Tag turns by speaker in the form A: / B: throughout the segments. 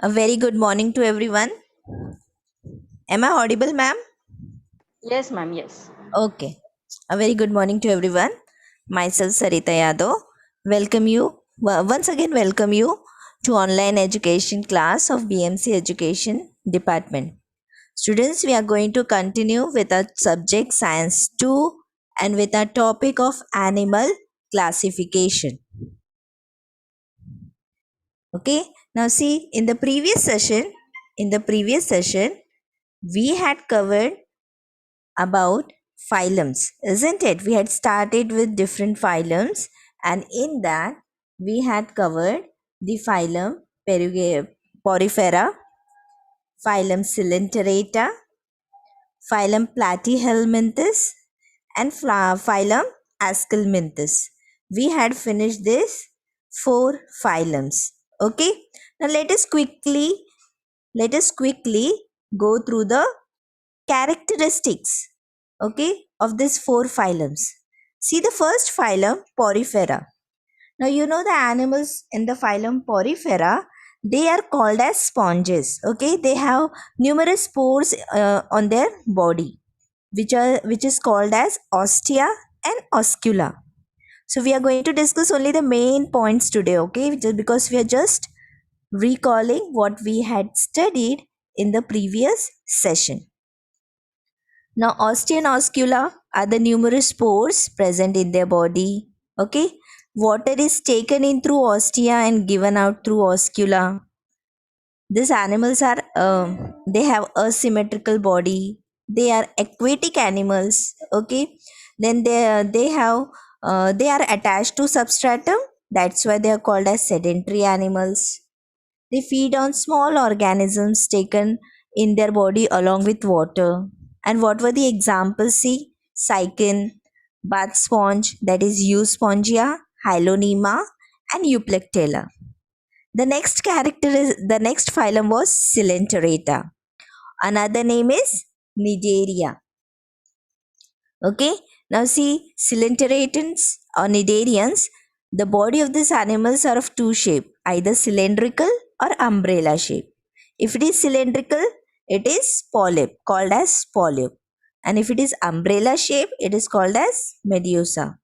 A: A very good morning to everyone. Am I audible, ma'am?
B: Yes, ma'am. Yes.
A: Okay. A very good morning to everyone. Myself, Sarita Yadav. Once again, welcome you to online education class of BMC Education Department. Students, we are going to continue with our subject Science 2 and with our topic of animal classification. Okay. Now, see, in the previous session, we had covered about phylums, isn't it? We had started with different phylums, and in that, we had covered the phylum Porifera, phylum Coelenterata, phylum Platyhelminthes, and phylum Ascomynthus. We had finished this four phylums. Okay, now let us quickly go through the characteristics, okay, of these four phylums. See the first phylum, Porifera. Now you know the animals in the phylum Porifera, they are called as sponges. Okay, they have numerous pores on their body, which is called as ostia and oscula. So we are going to discuss only the main points today, okay, just because we are just recalling what we had studied in the previous session. Now, ostia and oscula are the numerous pores present in their body. Okay, water is taken in through ostia and given out through oscula. These animals are they have a symmetrical body. They are aquatic animals. Okay, then they are attached to substratum. That's why they are called as sedentary animals. They feed on small organisms taken in their body along with water. And what were the examples? See, cycin, bath sponge, that is Euspongia, Hyloneema, and Euplectella. The next phylum was Coelenterata. Another name is Cnidaria. Okay, now see, Coelenteratans or Cnidarians, the body of these animals are of two shape, either cylindrical or umbrella shape. If it is cylindrical, it is polyp, called as polyp. And if it is umbrella shape, it is called as medusa.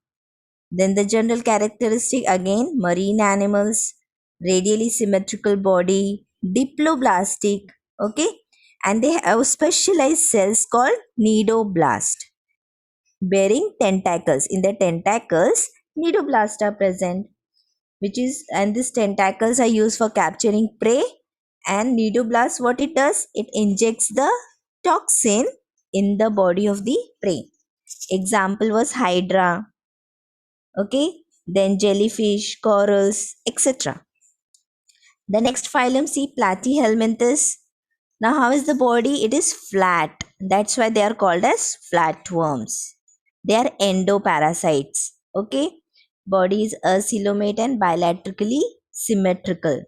A: Then the general characteristic again, marine animals, radially symmetrical body, diploblastic, okay, and they have specialized cells called cnidoblast bearing tentacles. In the tentacles, cnidoblast are present, which is, and these tentacles are used for capturing prey. And cnidoblast, what it does, it injects the toxin in the body of the prey. Example was hydra, okay, then jellyfish, corals, etc. The next phylum, see, Platyhelminthes. Now, how is the body? It is flat. That's why they are called as flatworms. They are endoparasites. Okay. Body is acoelomate and bilaterally symmetrical.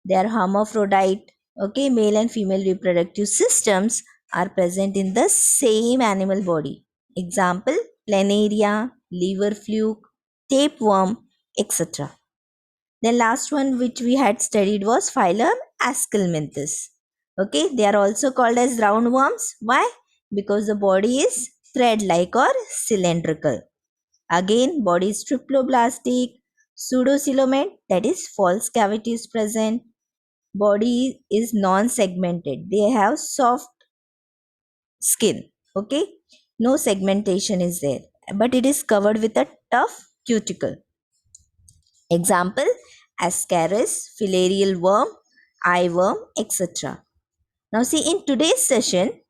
A: They are hermaphrodite. Okay. Male and female reproductive systems are present in the same animal body. Example, planaria, liver fluke, tapeworm, etc. The last one which we had studied was phylum Ascomynthus. Okay, they are also called as roundworms. Why? Because the body is thread-like or cylindrical. Again, body is triploblastic, pseudocoelomate, that is false cavity is present. Body is non-segmented. They have soft skin. Okay, no segmentation is there, but it is covered with a tough cuticle. Example, Ascaris, filarial worm, eyeworm, etc. Now see, in today's session,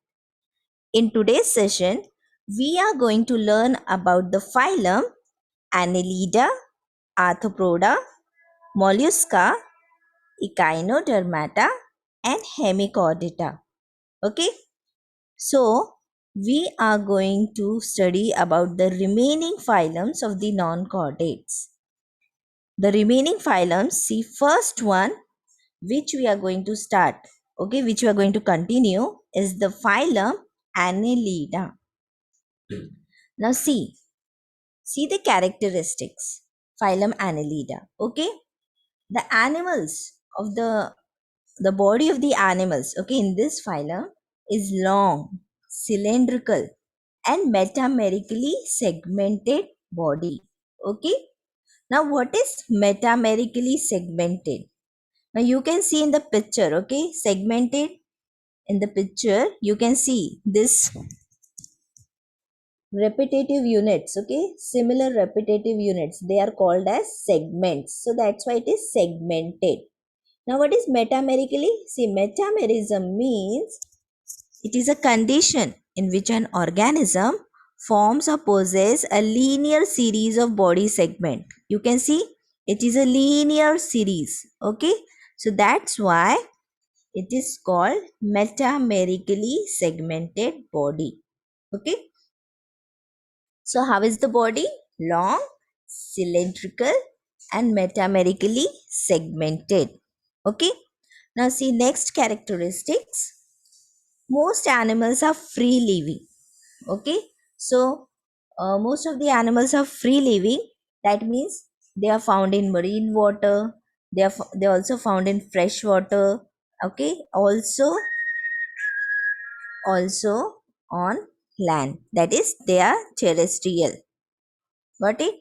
A: we are going to learn about the phylum Annelida, Arthropoda, Mollusca, Echinodermata, and Hemichordata. Okay, so we are going to study about the remaining phylums of the non-chordates. The remaining phylums, see, first one which we are going to start, okay, which we are going to continue, is the phylum Annelida. Now see the characteristics. Phylum Annelida. Okay, the animals of the the body of the animals, okay, in this phylum is long, cylindrical, and metamerically segmented body. Okay. Now, what is metamerically segmented? Now, you can see in the picture, okay, segmented in the picture, you can see this repetitive units, okay, similar repetitive units, they are called as segments. So, that's why it is segmented. Now, what is metamerically? See, metamerism means it is a condition in which an organism forms or possesses a linear series of body segment. You can see it is a linear series. Okay. So that's why it is called metamerically segmented body. Okay. So how is the body? Long, cylindrical, and metamerically segmented. Okay. Now see next characteristics. Most animals are free living. Okay. So most of the animals are free living. That means they are found in marine water. They are also found in fresh water. Okay. Also on land. That is, they are terrestrial. Got it?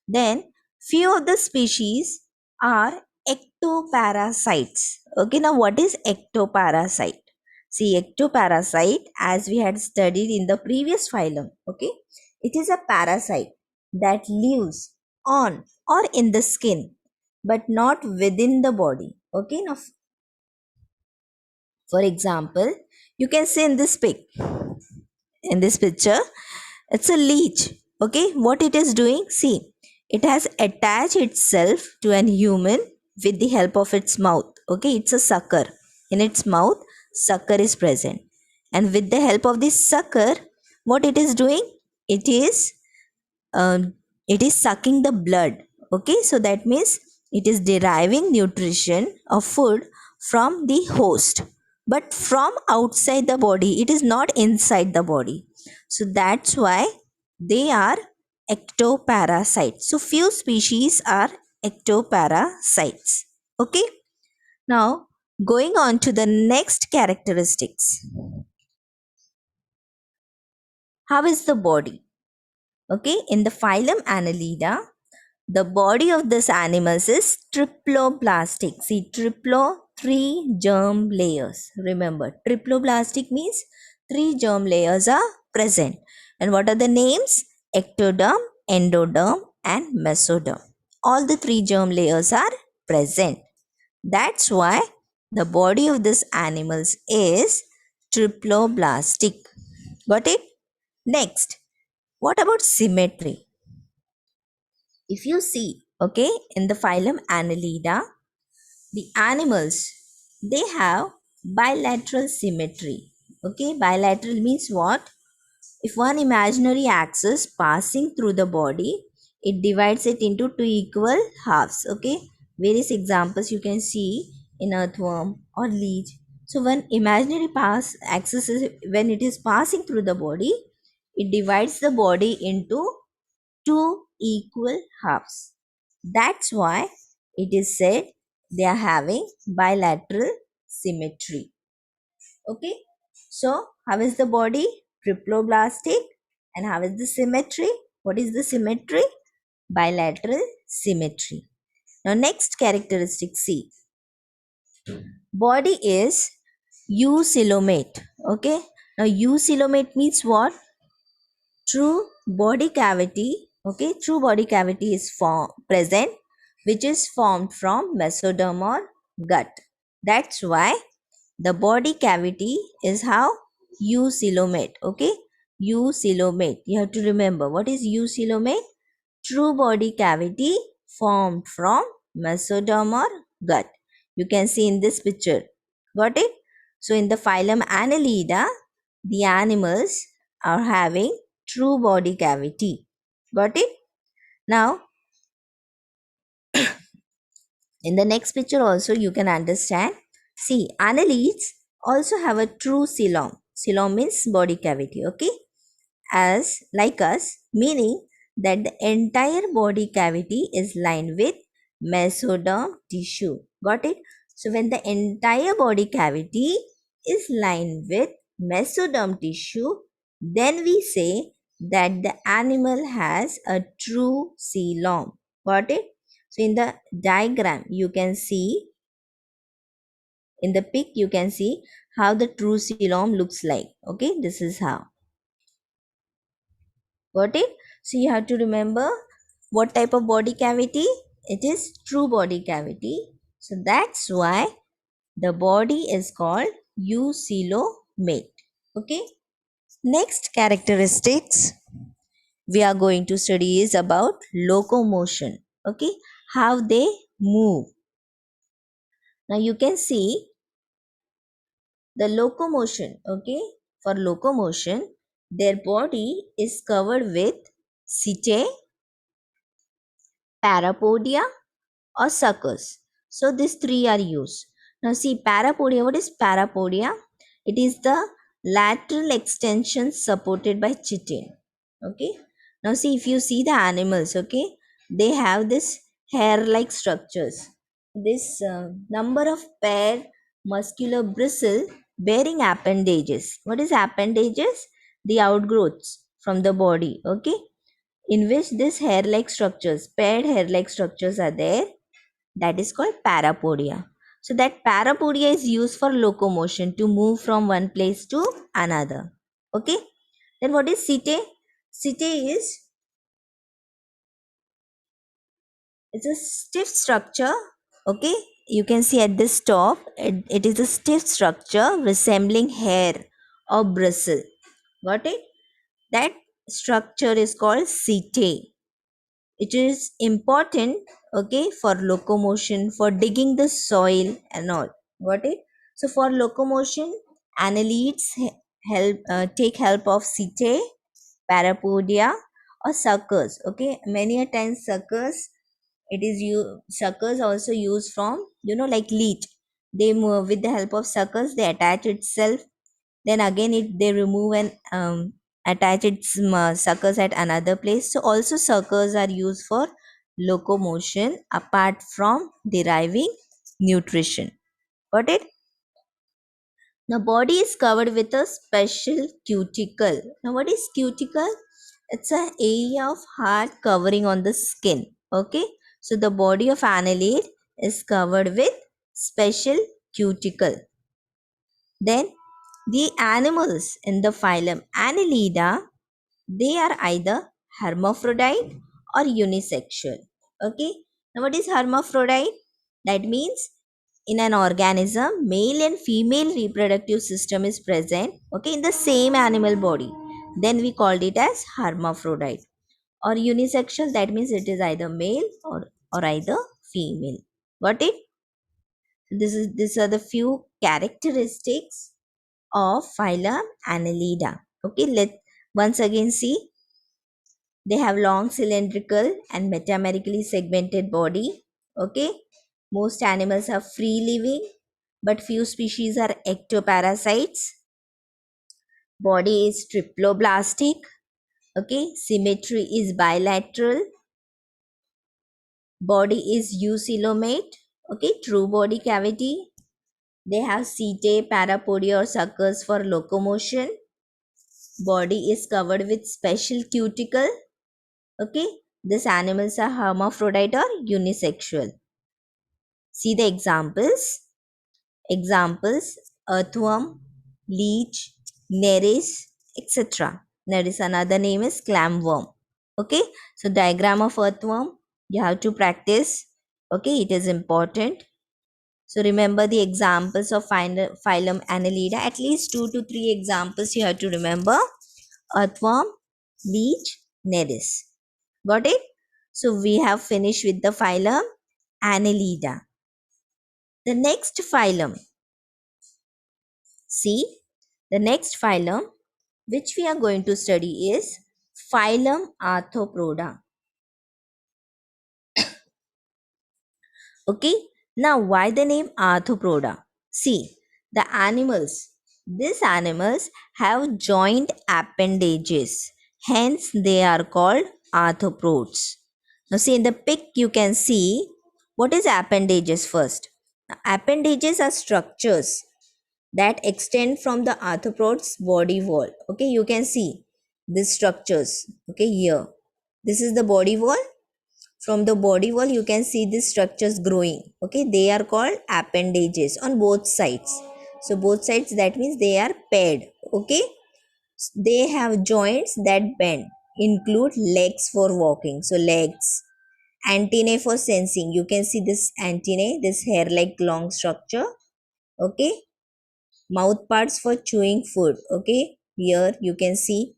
A: Then few of the species are ectoparasites. Okay, now what is ectoparasite? See, ectoparasite, as we had studied in the previous phylum, okay, it is a parasite that lives on or in the skin but not within the body. Okay, now for example, you can see in this picture, it's a leech. Okay, what it is doing? See, it has attached itself to an human with the help of its mouth. Okay, it's a sucker. In its mouth, sucker is present. And with the help of this sucker, what it is doing? It is um, it is sucking the blood. Okay, so that means it is deriving nutrition or food from the host, but from outside the body. It is not inside the body. So that's why they are ectoparasites. So few species are ectoparasites. Okay. Now going on to the next characteristics. How is the body? Okay, in the phylum Annelida, the body of this animals is triploblastic. See, three germ layers. Remember, triploblastic means three germ layers are present. And what are the names? Ectoderm, endoderm, and mesoderm. All the three germ layers are present. That's why the body of this animals is triploblastic. Got it? Next, what about symmetry? If you see, okay, in the phylum Annelida, the animals, they have bilateral symmetry. Okay, bilateral means what? If one imaginary axis passing through the body, it divides it into two equal halves. Okay, various examples you can see in earthworm or leech. So when imaginary pass axis is, when it is passing through the body, it divides the body into two equal halves. That's why it is said they are having bilateral symmetry. Okay. So, how is the body? Triploblastic. And how is the symmetry? What is the symmetry? Bilateral symmetry. Now, next characteristic C. Body is eucoelomate. Okay. Now, eucoelomate means what? True body cavity. Okay, true body cavity is present, which is formed from mesoderm or gut. That's why the body cavity is how? Eucoelomate. Okay, eucoelomate. You have to remember what is eucoelomate. True body cavity formed from mesoderm or gut. You can see in this picture. Got it? So in the phylum Annelida, the animals are having true body cavity. Got it? Now, in the next picture also you can understand. See, annelids also have a true coelom. Coelom means body cavity. Okay? As like us, meaning that the entire body cavity is lined with mesoderm tissue. Got it? So when the entire body cavity is lined with mesoderm tissue, then we say that the animal has a true coelom. Got it? So in the diagram, you can see, in the pic, you can see how the true coelom looks like. Okay, this is how. Got it? So you have to remember what type of body cavity? It is true body cavity. So that's why the body is called eucoelomate. Okay. Next characteristics we are going to study is about locomotion. Okay. How they move. Now you can see the locomotion. Okay. For locomotion, their body is covered with setae, parapodia, or suckers. So these three are used. Now see parapodia. What is parapodia? It is the lateral extension supported by chitin. Okay. Now see, if you see the animals, okay, they have this hair-like structures. This number of paired muscular bristle bearing appendages. What is appendages? The outgrowths from the body. Okay, in which these hair-like structures, paired hair-like structures are there, that is called parapodia. So that parapodia is used for locomotion, to move from one place to another. Okay. Then what is setae? Setae is, it's a stiff structure. Okay. You can see at this top, it is a stiff structure resembling hair or bristle. Got it? That structure is called setae. It is important, okay, for locomotion, for digging the soil and all. Got it? So for locomotion, annelids take help of setae, parapodia, or suckers. Okay, many a times suckers, it is you suckers also used from, like leech. They move with the help of suckers, they attach itself, then again they remove and attach its suckers at another place. So also suckers are used for locomotion apart from deriving nutrition. Got it? Now body is covered with a special cuticle. Now what is cuticle? It's an area of hard covering on the skin. Okay, so the body of annelid is covered with special cuticle. Then the animals in the phylum Annelida, they are either hermaphrodite or unisexual. Okay. Now what is hermaphrodite? That means in an organism, male and female reproductive system is present, okay, in the same animal body. Then we called it as hermaphrodite. Or unisexual, that means it is either male or either female. Got it? These are the few characteristics of phylum Annelida. Okay, let once again see. They have long cylindrical and metamerically segmented body. Okay, most animals are free living, but few species are ectoparasites. Body is triploblastic. Okay, symmetry is bilateral. Body is eucoelomate. Okay, true body cavity. They have setae, parapodia, or suckers for locomotion. Body is covered with special cuticle. Okay, these animals are hermaphrodite or unisexual. See the examples. Examples: earthworm, leech, nereis, etc. There is another name is clamworm. Okay, so diagram of earthworm you have to practice. Okay, it is important. So remember the examples of phylum Annelida. At least 2 to 3 examples you have to remember. Earthworm, leech, nereis. Got it? So we have finished with the phylum Annelida. The next phylum. See, the next phylum which we are going to study is phylum Arthropoda. Okay, now why the name Arthropoda? See, these animals have joint appendages, hence they are called arthropods. Now see, in the pic you can see what is appendages first. Appendages are structures that extend from the arthropod's body wall. Okay, you can see these structures. Okay, here. This is the body wall. From the body wall, you can see these structures growing. Okay, they are called appendages on both sides. So, both sides, that means they are paired. Okay, they have joints that bend, include legs for walking. So, legs, antennae for sensing. You can see this antennae, this hair like long structure. Okay, mouth parts for chewing food. Okay, here you can see.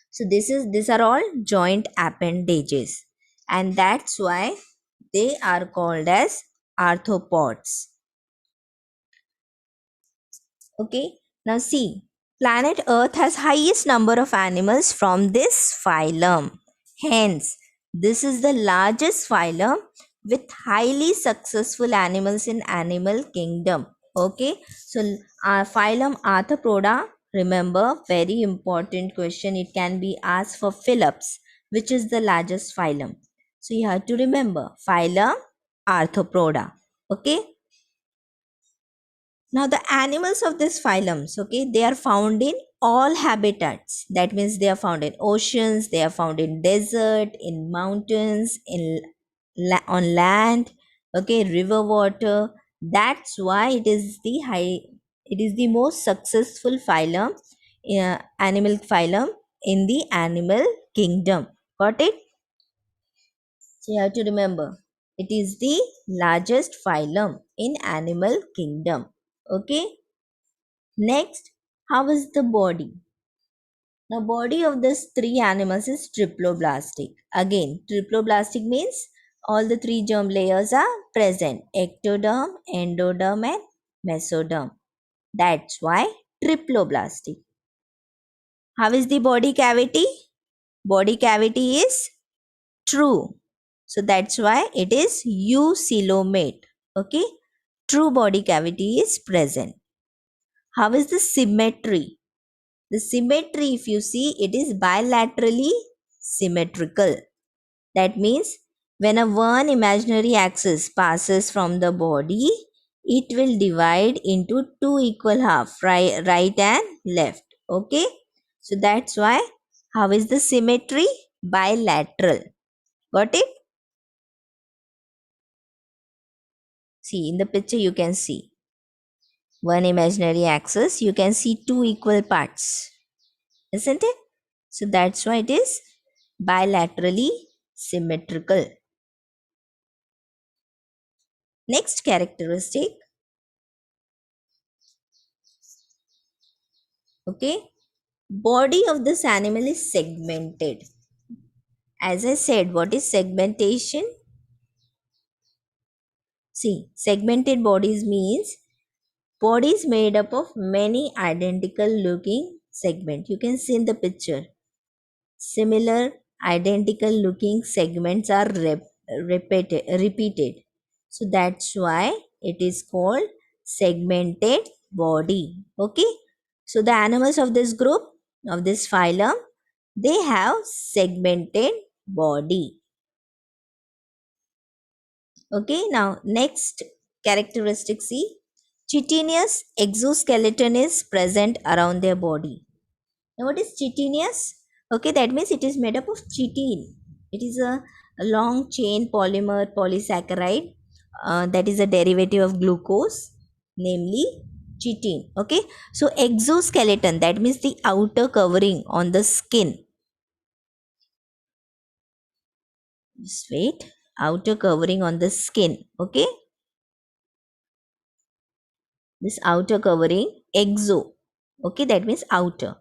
A: So these are all joint appendages, and that's why they are called as arthropods. Okay, now see, planet Earth has highest number of animals from this phylum. Hence, this is the largest phylum with highly successful animals in animal kingdom. Okay, so phylum Arthropoda, remember, very important question. It can be asked for Phillips, which is the largest phylum. So you have to remember phylum Arthropoda. Okay. Now, the animals of this phylums, okay, they are found in all habitats. That means they are found in oceans, they are found in desert, in mountains, on land, okay, river water. That's why it is the most successful phylum, animal phylum in the animal kingdom. Got it? So you have to remember, it is the largest phylum in animal kingdom. Okay. Next, how is the body? Now, body of these three animals is triploblastic. Again, triploblastic means all the three germ layers are present: ectoderm, endoderm, and mesoderm. That's why triploblastic. How is the body cavity? Body cavity is true. So that's why it is eucoelomate. Okay, true body cavity is present. How is the symmetry? The symmetry, if you see, it is bilaterally symmetrical. That means when a one imaginary axis passes from the body, it will divide into two equal half, right and left. Okay. So that's why, how is the symmetry? Bilateral. Got it? See, in the picture you can see one imaginary axis, you can see two equal parts. Isn't it? So that's why it is bilaterally symmetrical. Next characteristic, okay, body of this animal is segmented. As I said, what is segmentation? See, segmented bodies means bodies made up of many identical looking segments. You can see in the picture. Similar identical looking segments are repeated. So that's why it is called segmented body. Okay. So the animals of this group, of this phylum, they have segmented body. Okay. Now next characteristic, see, chitinous exoskeleton is present around their body. Now, what is chitinous? Okay, that means it is made up of chitin. It is a long chain polymer polysaccharide that is a derivative of glucose, namely chitin. Okay, so exoskeleton, that means the outer covering on the skin. Just wait, outer covering on the skin. Okay, this outer covering, exo. Okay, that means outer.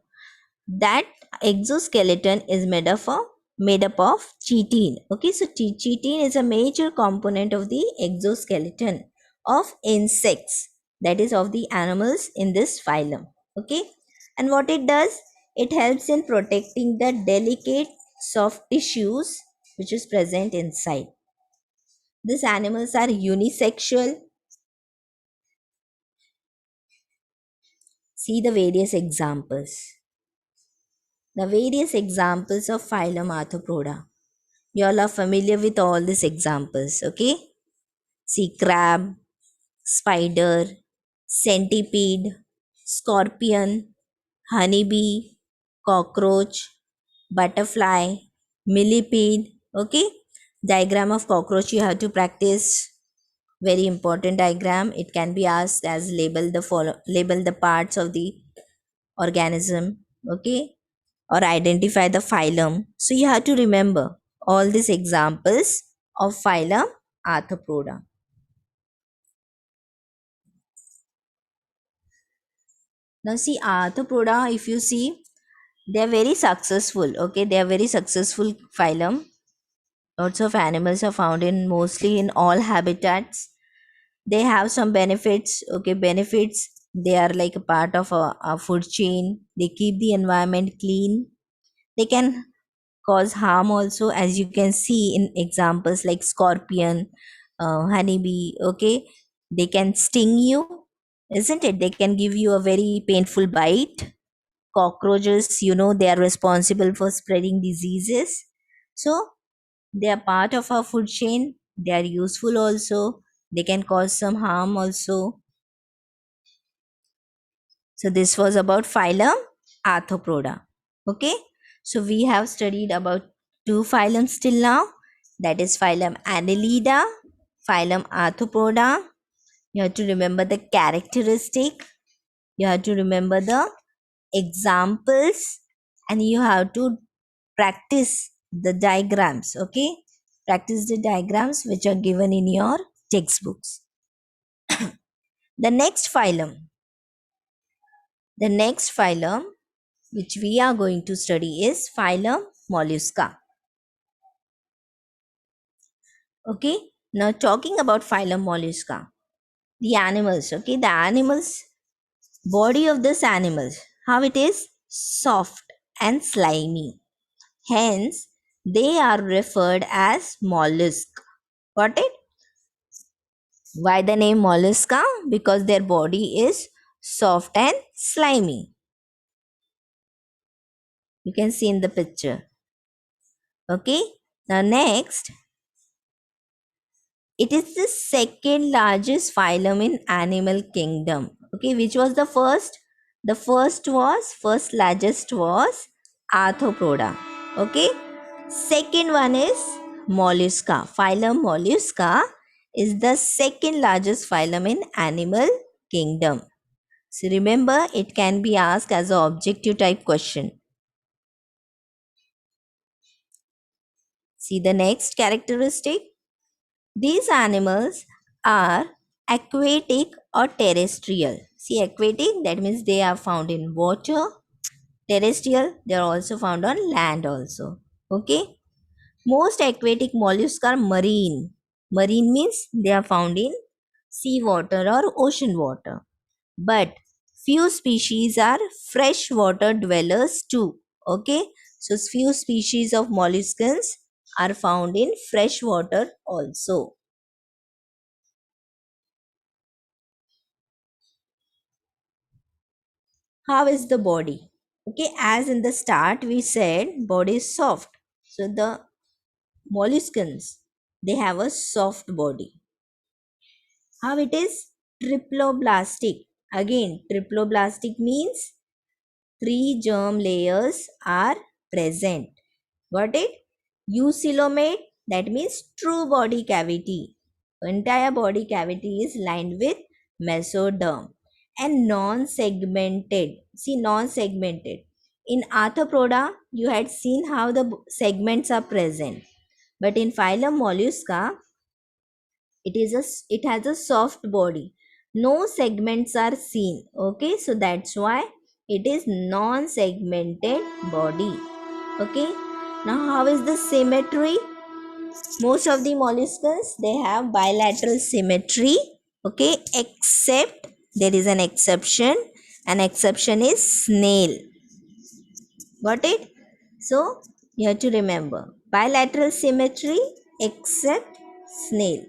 A: That exoskeleton is made up of chitin. Okay, so chitin is a major component of the exoskeleton of insects, that is of the animals in this phylum. Okay, and what it does, it helps in protecting the delicate soft tissues which is present inside. These animals are unisexual. See the various examples. The various examples of phylum Arthropoda. You all are familiar with all these examples, okay? See, crab, spider, centipede, scorpion, honeybee, cockroach, butterfly, millipede. Okay, diagram of cockroach you have to practice. Very important diagram. It can be asked as label the parts of the organism. Okay, or identify the phylum. So you have to remember all these examples of phylum Arthropoda. Now see Arthropoda, if you see, they are very successful. Okay, they are very successful phylum. Lots of animals are found in mostly in all habitats. They have some benefits. Okay, benefits. They are like a part of a food chain. They keep the environment clean. They can cause harm also, as you can see in examples like scorpion, honeybee. Okay, they can sting you, isn't it? They can give you a very painful bite. Cockroaches, they are responsible for spreading diseases. So they are part of our food chain. They are useful also. They can cause some harm also. So this was about phylum Arthropoda. Okay. So we have studied about two phylums till now. That is phylum Annelida, phylum Arthropoda. You have to remember the characteristic. You have to remember the examples, and you have to practice the diagrams. Okay. Practice the diagrams which are given in your textbooks. The next phylum. The next phylum which we are going to study is phylum Mollusca. Okay, now talking about phylum Mollusca, the animals, okay, the animals, body of this animals, how it is soft and slimy. Hence, they are referred as mollusk. Got it? Why the name mollusca? Because their body is soft and slimy. You can see in the picture. Okay, now next, it is the second largest phylum in animal kingdom. Okay, which was the first? The first largest was Arthropoda. Okay, second one is Mollusca. Phylum Mollusca is the second largest phylum in animal kingdom. So remember, it can be asked as an objective type question. See the next characteristic. These animals are aquatic or terrestrial. See, aquatic, that means they are found in water. Terrestrial, they are also found on land also. Okay. Most aquatic mollusks are marine. Marine means they are found in sea water or ocean water. But few species are freshwater dwellers too. Okay. So few species of molluscans are found in freshwater also. How is the body? Okay, as in the start we said body is soft. So the molluscans, they have a soft body. How it is? Triploblastic. Again, triploblastic means three germ layers are present. Got it? Eucoelomate, that means true body cavity. Entire body cavity is lined with mesoderm. And non-segmented. See, non-segmented. In Arthropoda, you had seen how the segments are present. But in phylum Mollusca, it has a soft body. No segments are seen. Okay, so that's why it is non-segmented body. Okay, now how is the symmetry? Most of the molluscs, they have bilateral symmetry. Okay, except there is an exception. An exception is snail. Got it? So you have to remember bilateral symmetry except snail.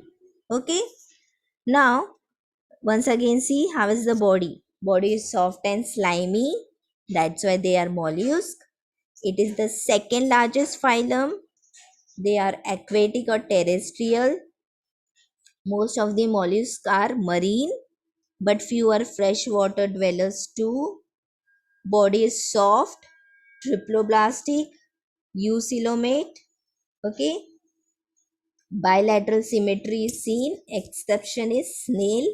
A: Okay, now once again see how is the body. Body is soft and slimy. That's why they are mollusk. It is the second largest phylum. They are aquatic or terrestrial. Most of the mollusks are marine, but few are freshwater dwellers too. Body is soft, triploblastic, eucoelomate. Okay, bilateral symmetry is seen. Exception is snail.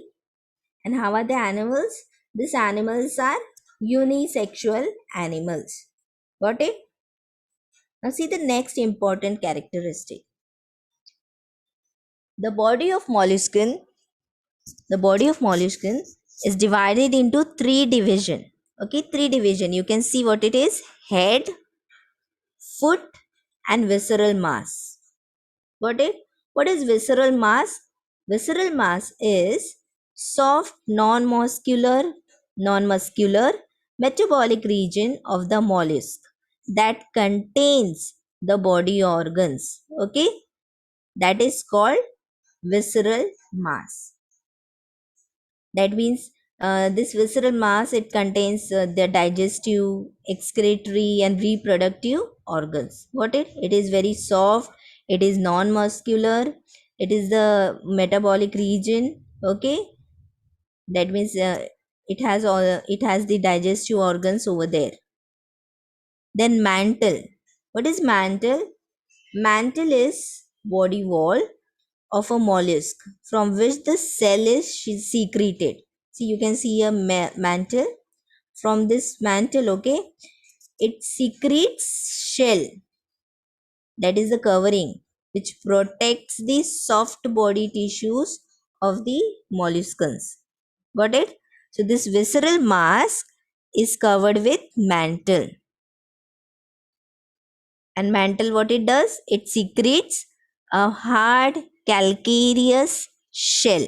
A: And how are the animals? These animals are unisexual animals. Got it? Now see the next important characteristic. The body of molluscan, the body of molluscan is divided into three division. Okay, three division. You can see what it is: head, foot, and visceral mass. Got it? What is visceral mass? Visceral mass is soft, non-muscular metabolic region of the mollusk that contains the body organs. Okay, that is called visceral mass. That means this visceral mass, it contains the digestive, excretory, and reproductive organs. Got it? It is very soft. It is non-muscular. It is the metabolic region. Okay, that means it has the digestive organs over there. Then mantle. What is mantle? Mantle is body wall of a mollusk from which the cell is secreted. See, you can see a mantle. From this mantle, okay, it secretes shell, that is the covering, which protects the soft body tissues of the molluscans. Got it? So this visceral mass is covered with mantle. And mantle, what it does? It secretes a hard calcareous shell.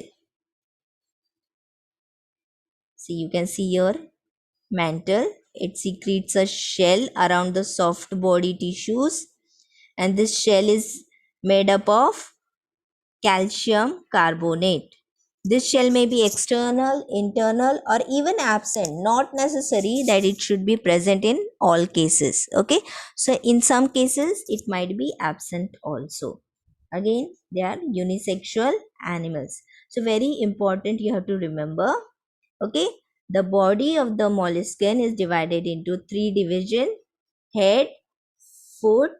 A: See, you can see your mantle. It secretes a shell around the soft body tissues, and this shell is made up of calcium carbonate. This shell may be external, internal, or even absent. Not necessary that it should be present in all cases. Okay, so in some cases it might be absent also. Again, they are unisexual animals. So very important, you have to remember. Okay, the body of the molluscan is divided into three division: head, foot,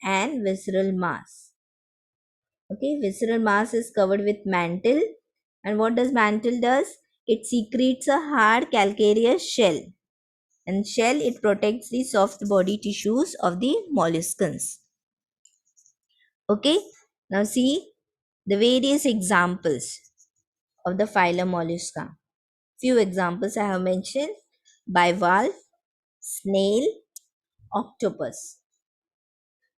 A: and visceral mass. Okay, visceral mass is covered with mantle. And what does mantle does? It secretes a hard calcareous shell. And shell, it protects the soft body tissues of the molluscans. Okay, now see the various examples of the phylum Mollusca. Few examples I have mentioned: bivalve, snail, octopus.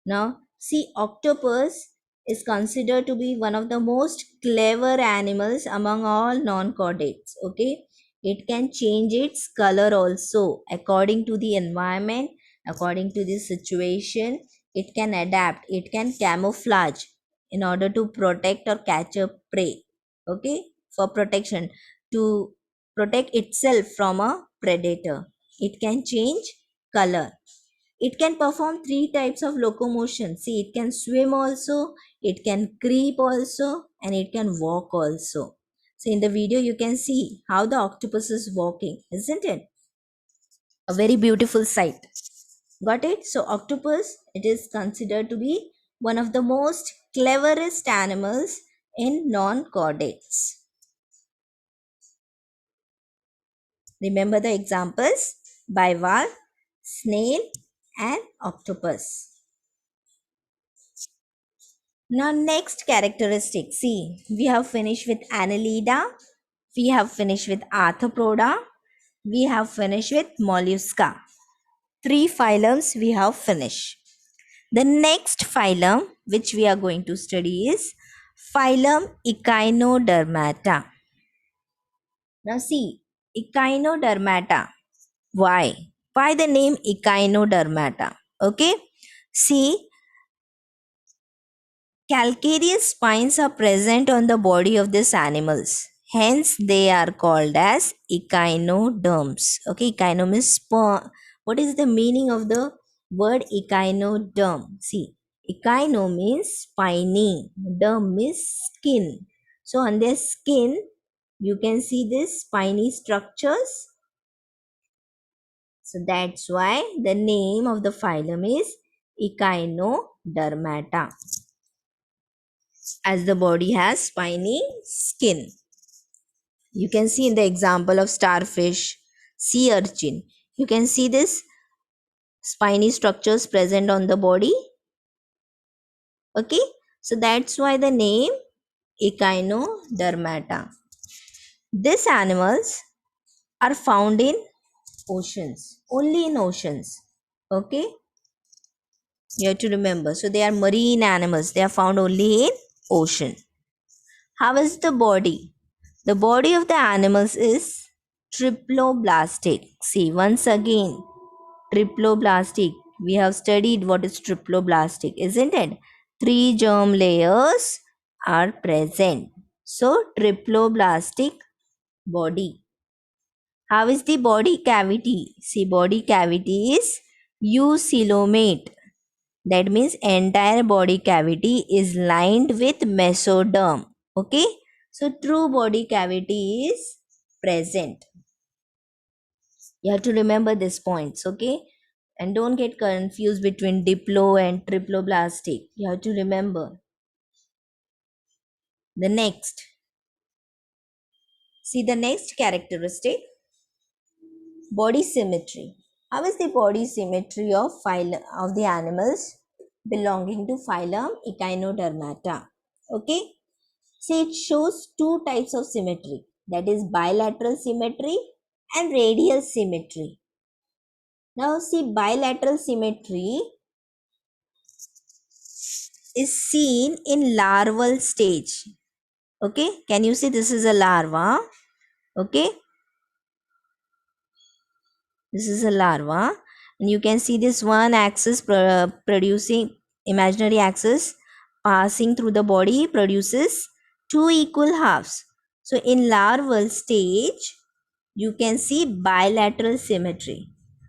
A: Now, see, octopus is considered to be one of the most clever animals among all non-chordates. Okay, it can change its color also according to the environment, according to the situation. It can adapt, it can camouflage in order to protect or catch a prey. Okay, for protection, to protect itself from a predator. It can change color. It can perform three types of locomotion. See, it can swim also, it can creep also, and it can walk also. So in the video you can see how the octopus is walking, isn't it? A very beautiful sight. Got it? So octopus, it is considered to be one of the most cleverest animals in non-chordates. Remember the examples: bivalve, snail, and octopus. Now, next characteristic. See, we have finished with Annelida, we have finished with Arthropoda, we have finished with Mollusca. Three phylums we have finished. The next phylum which we are going to study is phylum Echinodermata. Now, see, Echinodermata. Why? Why the name Echinodermata? Okay, see, calcareous spines are present on the body of these animals. Hence, they are called as echinoderms. Okay, echino means what is the meaning of the word echinoderm? See, Echino means spiny. Derm means skin. So on their skin, you can see these spiny structures. So that's why the name of the phylum is Echinodermata, as the body has spiny skin. You can see in the example of starfish, sea urchin, you can see this spiny structures present on the body. Okay, so that's why the name Echinodermata. These animals are found in oceans, only in oceans. Okay, you have to remember. So they are marine animals. They are found only in ocean. How is the body? The body of the animals is triploblastic. See, once again, triploblastic. We have studied what is triploblastic, isn't it? 3 germ layers are present. So, triploblastic body. How is the body cavity? See, body cavity is eucoelomate. That means entire body cavity is lined with mesoderm. Okay, so true body cavity is present. You have to remember these points. Okay, and don't get confused between diplo and triploblastic. You have to remember. The next, see the next characteristic, body symmetry. How is the body symmetry of of the animals belonging to phylum Echinodermata? Okay, see, it shows two types of symmetry, that is bilateral symmetry and radial symmetry. Now see, bilateral symmetry is seen in larval stage. Okay, can you see this is a larva? Okay, this is a larva, and you can see this one axis producing imaginary axis passing through the body produces two equal halves. So in larval stage you can see bilateral symmetry,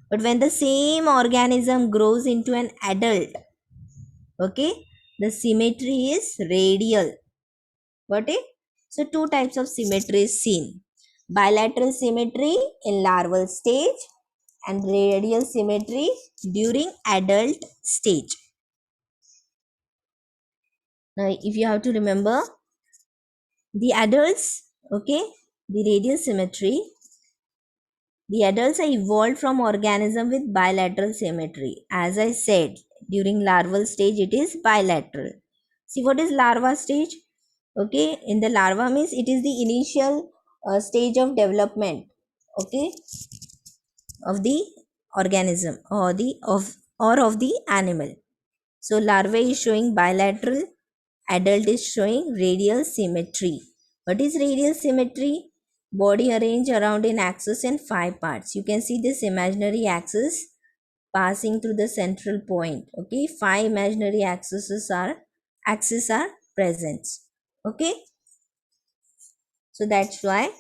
A: but when the same organism grows into an adult, okay, the symmetry is radial. Got it? So two types of symmetry is seen: bilateral symmetry in larval stage and radial symmetry during adult stage. Now if you have to remember, the adults, okay, the radial symmetry, the adults are evolved from organism with bilateral symmetry. As I said, during larval stage it is bilateral. See, what is larva stage? Okay, in the larva means it is the initial stage of development, okay, of the organism or of the animal. So larvae is showing bilateral, adult is showing radial symmetry. What is radial symmetry? Body arranged around an axis in 5 parts. You can see this imaginary axis passing through the central point. Okay, 5 imaginary axes are present. Okay, so that's why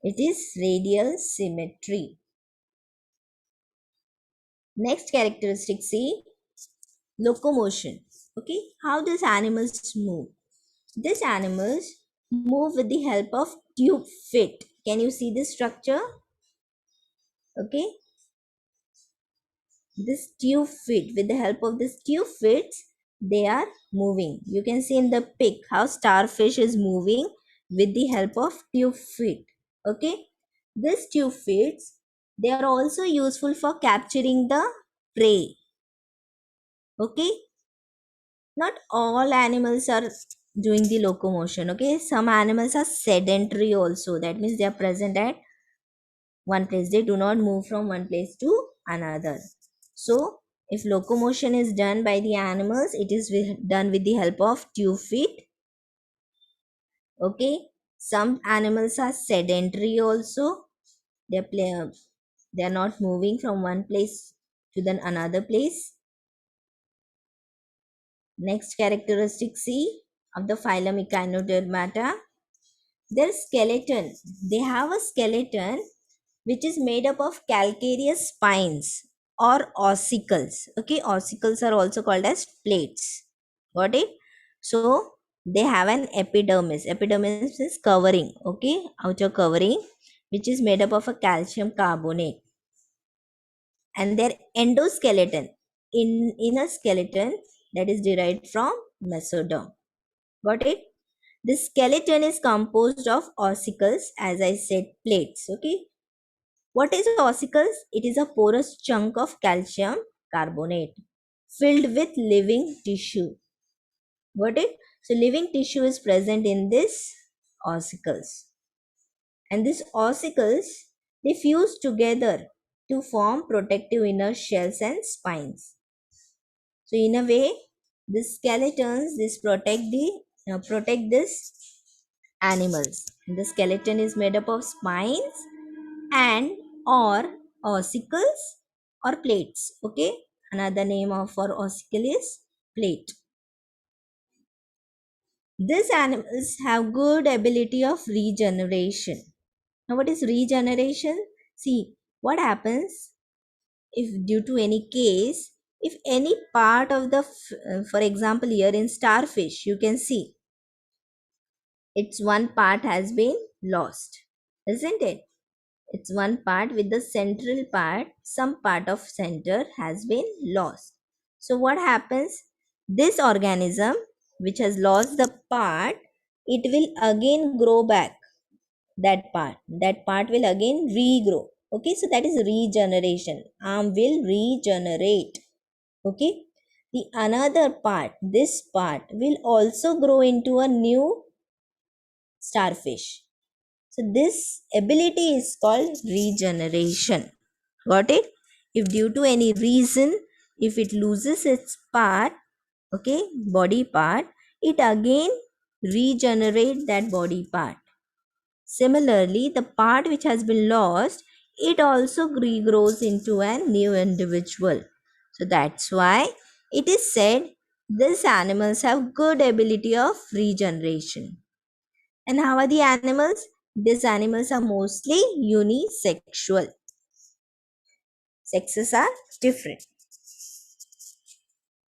A: it is radial symmetry. Next characteristic, see, locomotion. Okay, how does animals move? These animals move with the help of tube feet. Can you see this structure? Okay, this tube feet, with the help of this tube feet, they are moving. You can see in the pic how starfish is moving with the help of tube feet. Okay, these tube feet, they are also useful for capturing the prey. Okay, not all animals are doing the locomotion. Okay, some animals are sedentary also, that means they are present at one place, they do not move from one place to another. So if locomotion is done by the animals, it is done with the help of tube feet. Okay, some animals are sedentary also, they play they are not moving from one place to then another place. Next characteristic, C, of the phylum Echinodermata, their skeleton. They have a skeleton which is made up of calcareous spines. or ossicles. Okay, ossicles are also called as plates. Got it? So they have an epidermis. Epidermis is covering, okay, outer covering, which is made up of a calcium carbonate. And their endoskeleton, inner skeleton, that is derived from mesoderm. Got it? The skeleton is composed of ossicles, as I said, plates. Okay. What is ossicles? It is a porous chunk of calcium carbonate filled with living tissue. Got it? So living tissue is present in this ossicles. And these ossicles, they fuse together to form protective inner shells and spines. So in a way, the skeletons, this protect this animals. The skeleton is made up of spines and or ossicles or plates. Okay, another name for ossicle is plate. These animals have good ability of regeneration. Now what is regeneration? See what happens if due to any case, if any part of the for example here in starfish, you can see its one part has been lost, isn't it? It's one part with the central part, some part of center has been lost. So what happens? This organism which has lost the part, it will again grow back. That part will again regrow. Okay, so that is regeneration. Arm will regenerate. Okay, the another part, this part will also grow into a new starfish. So this ability is called regeneration. Got it? If due to any reason, if it loses its part, okay, body part, it again regenerate that body part. Similarly, the part which has been lost, it also regrows into a new individual. So that's why it is said these animals have good ability of regeneration. And how are the animals? These animals are mostly unisexual. Sexes are different.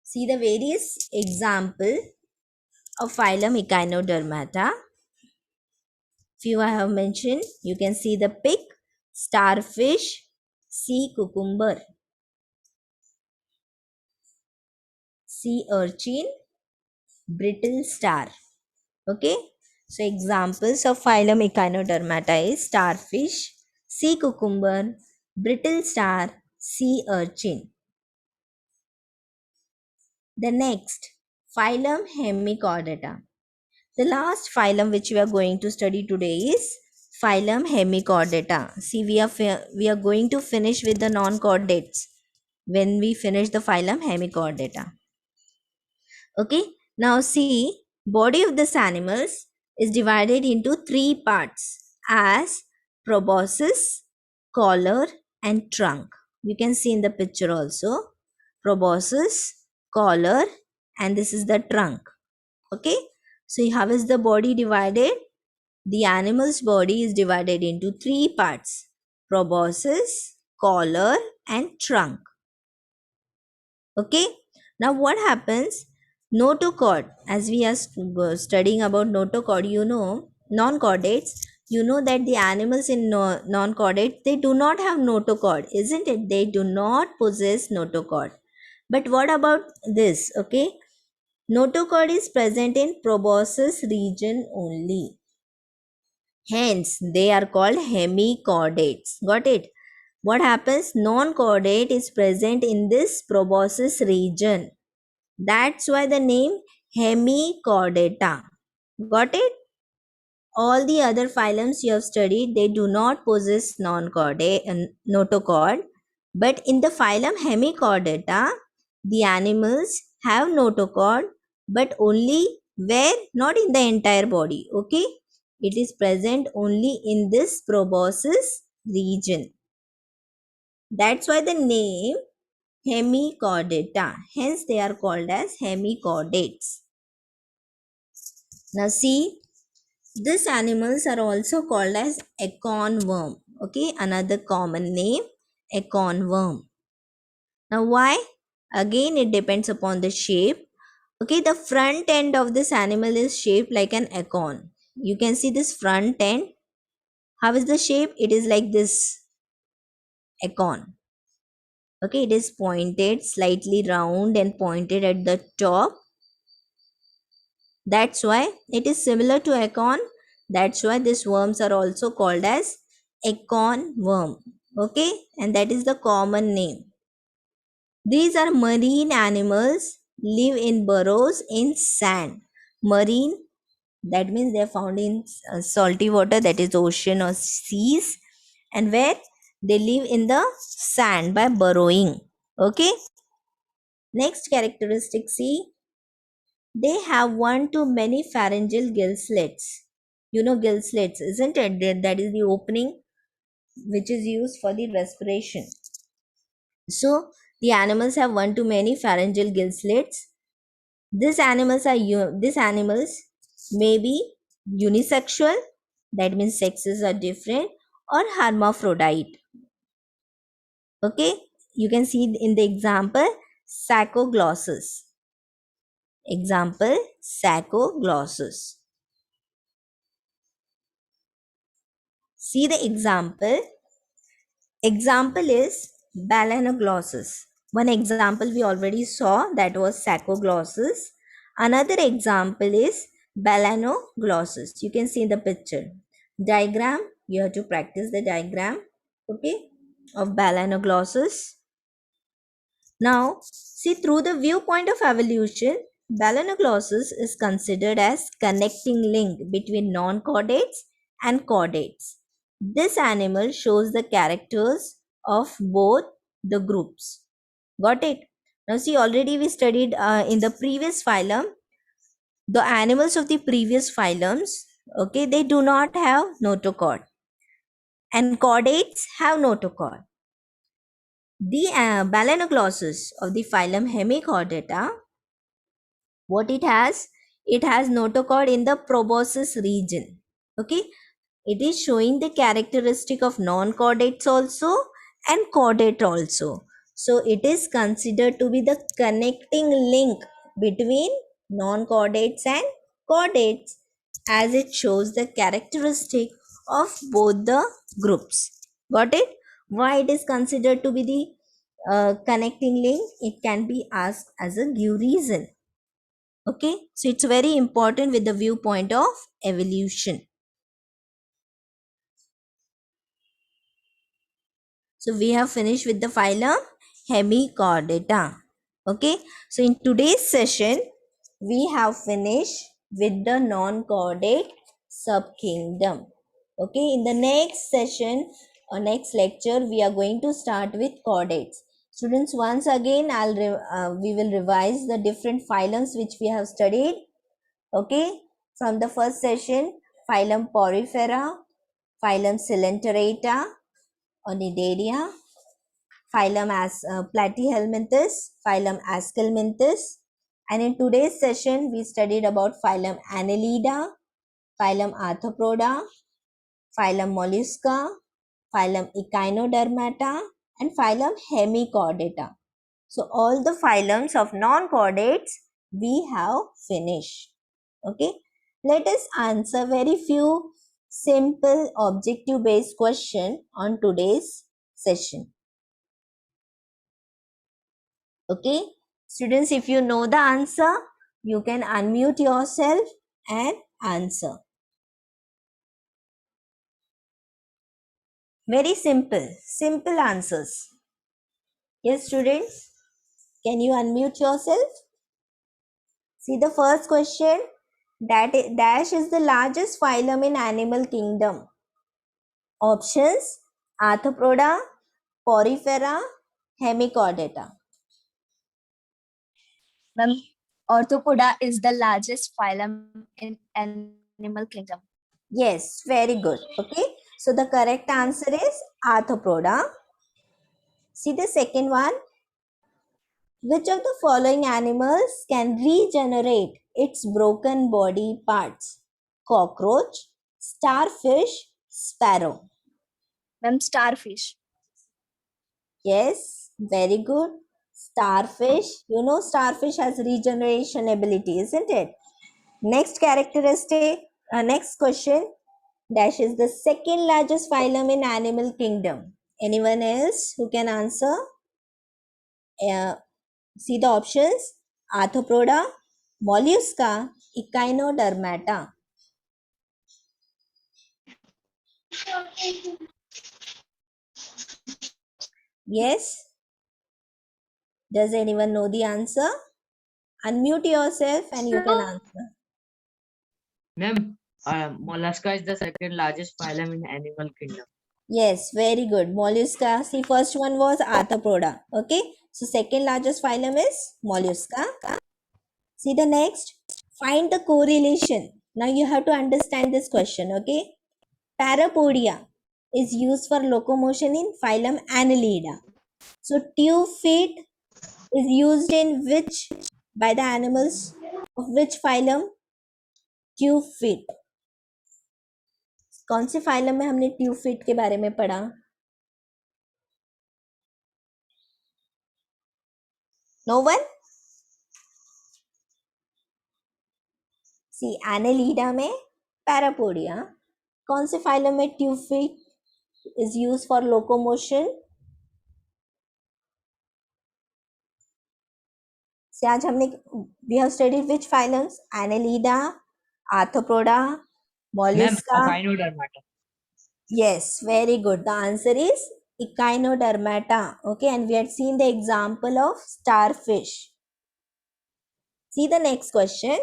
A: See the various example of phylum Echinodermata. Few I have mentioned. You can see the pig, starfish, sea cucumber, sea urchin, brittle star. Okay. So examples of phylum Echinodermata is starfish, sea cucumber, brittle star, sea urchin. The next, phylum Hemichordata. The last phylum which we are going to study today is phylum Hemichordata. See, we are going to finish with the non-chordates when we finish the phylum Hemichordata. Okay, now see, body of this animals is divided into three parts as proboscis, collar and trunk. You can see in the picture also proboscis, collar, and this is the trunk. Okay, so how is the body divided? The animal's body is divided into three parts: proboscis, collar and trunk. Okay, now what happens? Notochord, as we are studying about notochord, you know, non-chordates, you know that the animals in non-chordate, they do not have notochord, isn't it? They do not possess notochord. But what about this? Okay, notochord is present in proboscis region only. Hence, they are called hemichordates. Got it? What happens? Non-chordate is present in this proboscis region. That's why the name Hemichordata. Got it? All the other phylums you have studied, they do not possess notochord. But in the phylum Hemichordata, the animals have notochord, but only where? Not in the entire body. Okay? It is present only in this proboscis region. That's why the name Hemichordata. Hence they are called as hemichordates. Now see, these animals are also called as acorn worm. Okay, another common name, acorn worm. Now, why? Again, it depends upon the shape. Okay, the front end of this animal is shaped like an acorn. You can see this front end. How is the shape? It is like this acorn. Okay, it is pointed, slightly round and pointed at the top. That's why it is similar to acorn. That's why these worms are also called as acorn worm. Okay, and that is the common name. These are marine animals, live in burrows in sand. Marine, that means they are found in salty water, that is ocean or seas, and where they live in the sand by burrowing. Okay, next characteristic, see, they have one to many pharyngeal gill slits. You know gill slits, isn't it? That is the opening which is used for the respiration. So the animals have one to many pharyngeal gill slits. These animals may be unisexual, that means sexes are different, or hermaphrodite. Okay, you can see in the example Saccoglossus. Example Saccoglossus. See the example. Example is Balanoglossus. One example we already saw, that was Saccoglossus. Another example is Balanoglossus. You can see in the picture. Diagram, you have to practice the diagram, okay, of Balanoglossus. Now, see, through the viewpoint of evolution, Balanoglossus is considered as connecting link between non-chordates and chordates. This animal shows the characters of both the groups. Got it? Now, see, already we studied in the previous phylum, the animals of the previous phylums, okay, they do not have notochord, and chordates have notochord. The Balanoglossus of the phylum Hemichordata, what it has notochord in the proboscis region. Okay, it is showing the characteristic of non-chordates also and chordate also. So it is considered to be the connecting link between non-chordates and chordates, as it shows the characteristic of both the groups. Got it? Why it is considered to be the connecting link? It can be asked as a due reason. Okay, so it's very important with the viewpoint of evolution. So we have finished with the phylum Hemichordata. Okay, so in today's session, we have finished with the non-chordate subkingdom. Okay, in the next session or next lecture, we are going to start with chordates. Students, once again, we will revise the different phylums which we have studied. Okay, from the first session, phylum Porifera, phylum Coelenterata, Onidaria, phylum Platyhelminthes, phylum Aschelminthes. And in today's session, we studied about phylum Annelida, phylum Arthropoda, phylum Mollusca, phylum Echinodermata, and phylum Hemichordata. So all the phylums of non-chordates we have finished. Okay, let us answer very few simple objective based question on today's session. Okay, students, if you know the answer, you can unmute yourself and answer. Very simple answers. Yes, students, can you unmute yourself? See the first question. Dash is the largest phylum in animal kingdom. Options: Arthropoda, Porifera, Hemichordata.
C: Ma'am, Orthopoda is the largest phylum in animal kingdom.
A: Yes, very good. Okay, so the correct answer is Arthropoda. See the second one. Which of the following animals can regenerate its broken body parts? Cockroach, starfish, sparrow.
C: Ma'am, starfish.
A: Yes, very good. Starfish. You know, starfish has regeneration ability, isn't it? Next characteristic, next question. Dash is the second largest phylum in animal kingdom. Anyone else who can answer? See the options. Arthropoda, Mollusca, Echinodermata. Yes? Does anyone know the answer? Unmute yourself and you can answer.
D: Ma'am, mollusca is the second largest phylum in animal kingdom.
A: Yes, very good. Mollusca. See, first one was Arthropoda. Okay. So, second largest phylum is Mollusca. See the next. Find the correlation. Now, you have to understand this question. Okay. Parapodia is used for locomotion in phylum Annelida. So, tube feet is used in which by the animals of which phylum? Tube feet. कौन से phylum में हमने tube feet के बारे में पढ़ा? No one? See, Annelida में parapodia. कौन से फाइलम में tube feet is used for locomotion? से आज हमने we have studied which phylums? Annelida, Arthropoda, Mollusca.
D: Ma'am, Echinodermata.
A: Yes, very good. The answer is Echinodermata. Okay, and we had seen the example of starfish. See the next question.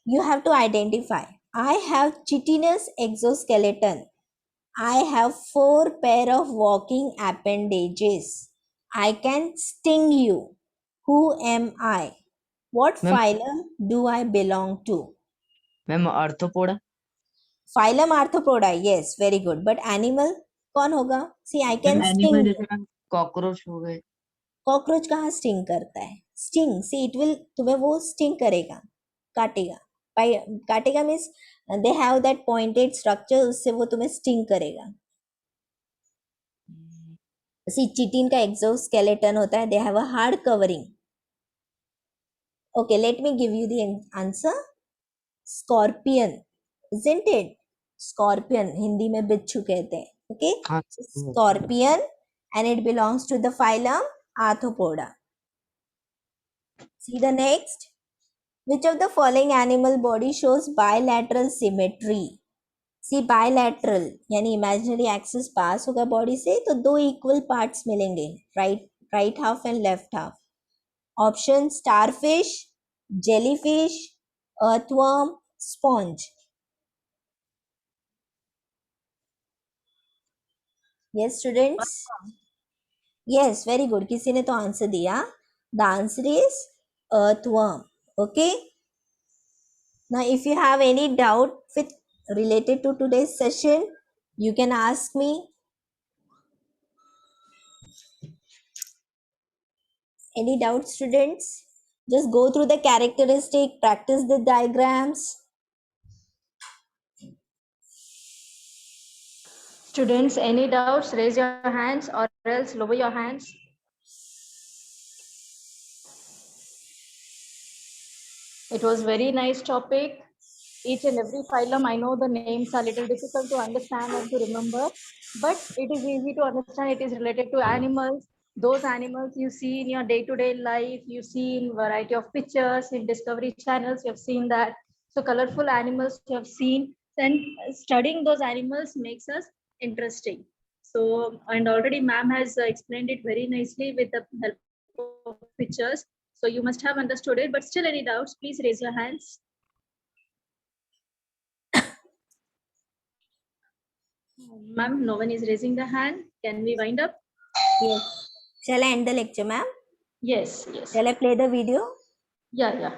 A: You have to identify. I have chitinous exoskeleton. I have 4 pair of walking appendages. I can sting you. Who am I? What
D: Ma'am.
A: phylum do I belong to?
D: Ma'am, arthropoda.
A: Phylum Arthropoda. Yes, very good. But animal कौन होगा? See, I can
D: Ma'am,
A: sting
D: animal
A: you.
D: जैसे ma'am cockroach हो गए.
A: Cockroach कहाँ sting करता है? Sting see it will तुम्हें वो स्टिंग करेगा, काटेगा. काटेगा means they have that pointed structure, उससे वो तुम्हें स्टिंग करेगा. सी चिटिन का एक्सोस्केलेटन होता है, they have a hard covering. Okay, let me give you the answer. Scorpion, isn't it? Scorpion Hindi में बिच्छू कहते हैं. Okay, scorpion and it belongs to the phylum Arthropoda. See the next. Which of the following animal body shows bilateral symmetry? See, bilateral यानी imaginary axis पास होगा body से तो 2 equal parts मिलेंगे, right half and left half. Option: starfish, jellyfish, earthworm, sponge. Yes, students. Yes, very good. किसी ने तो answer दिया. The answer is earthworm. Okay. Now, if you have any doubt with related to today's session, you can ask me. Any doubt, students? Just go through the characteristic, practice the diagrams.
B: Students, any doubts, raise your hands or else lower your hands. It was very nice topic. Each and every phylum, I know the names are little difficult to understand and to remember, but it is easy to understand. It is related to animals. Those animals you see in your day-to-day life, you see in variety of pictures, in Discovery channels, you have seen that. So colorful animals you have seen, and studying those animals makes us interesting. So, and already ma'am has explained it very nicely with the help of pictures. So you must have understood it, but still any doubts, please raise your hands. Ma'am, no one is raising the hand. Can we wind up?
A: Yes. Shall I end the lecture, ma'am?
B: Yes, yes.
A: Shall I play the video?
B: Yeah, yeah.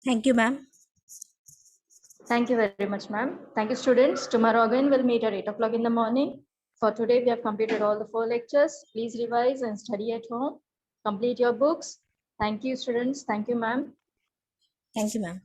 A: Thank you, ma'am.
B: Thank you very much, ma'am. Thank you, students. Tomorrow again, we'll meet at 8 o'clock in the morning. For today, we have completed all the 4 lectures. Please revise and study at home. Complete your books. Thank you, students. Thank you, ma'am.
A: Thank you, ma'am.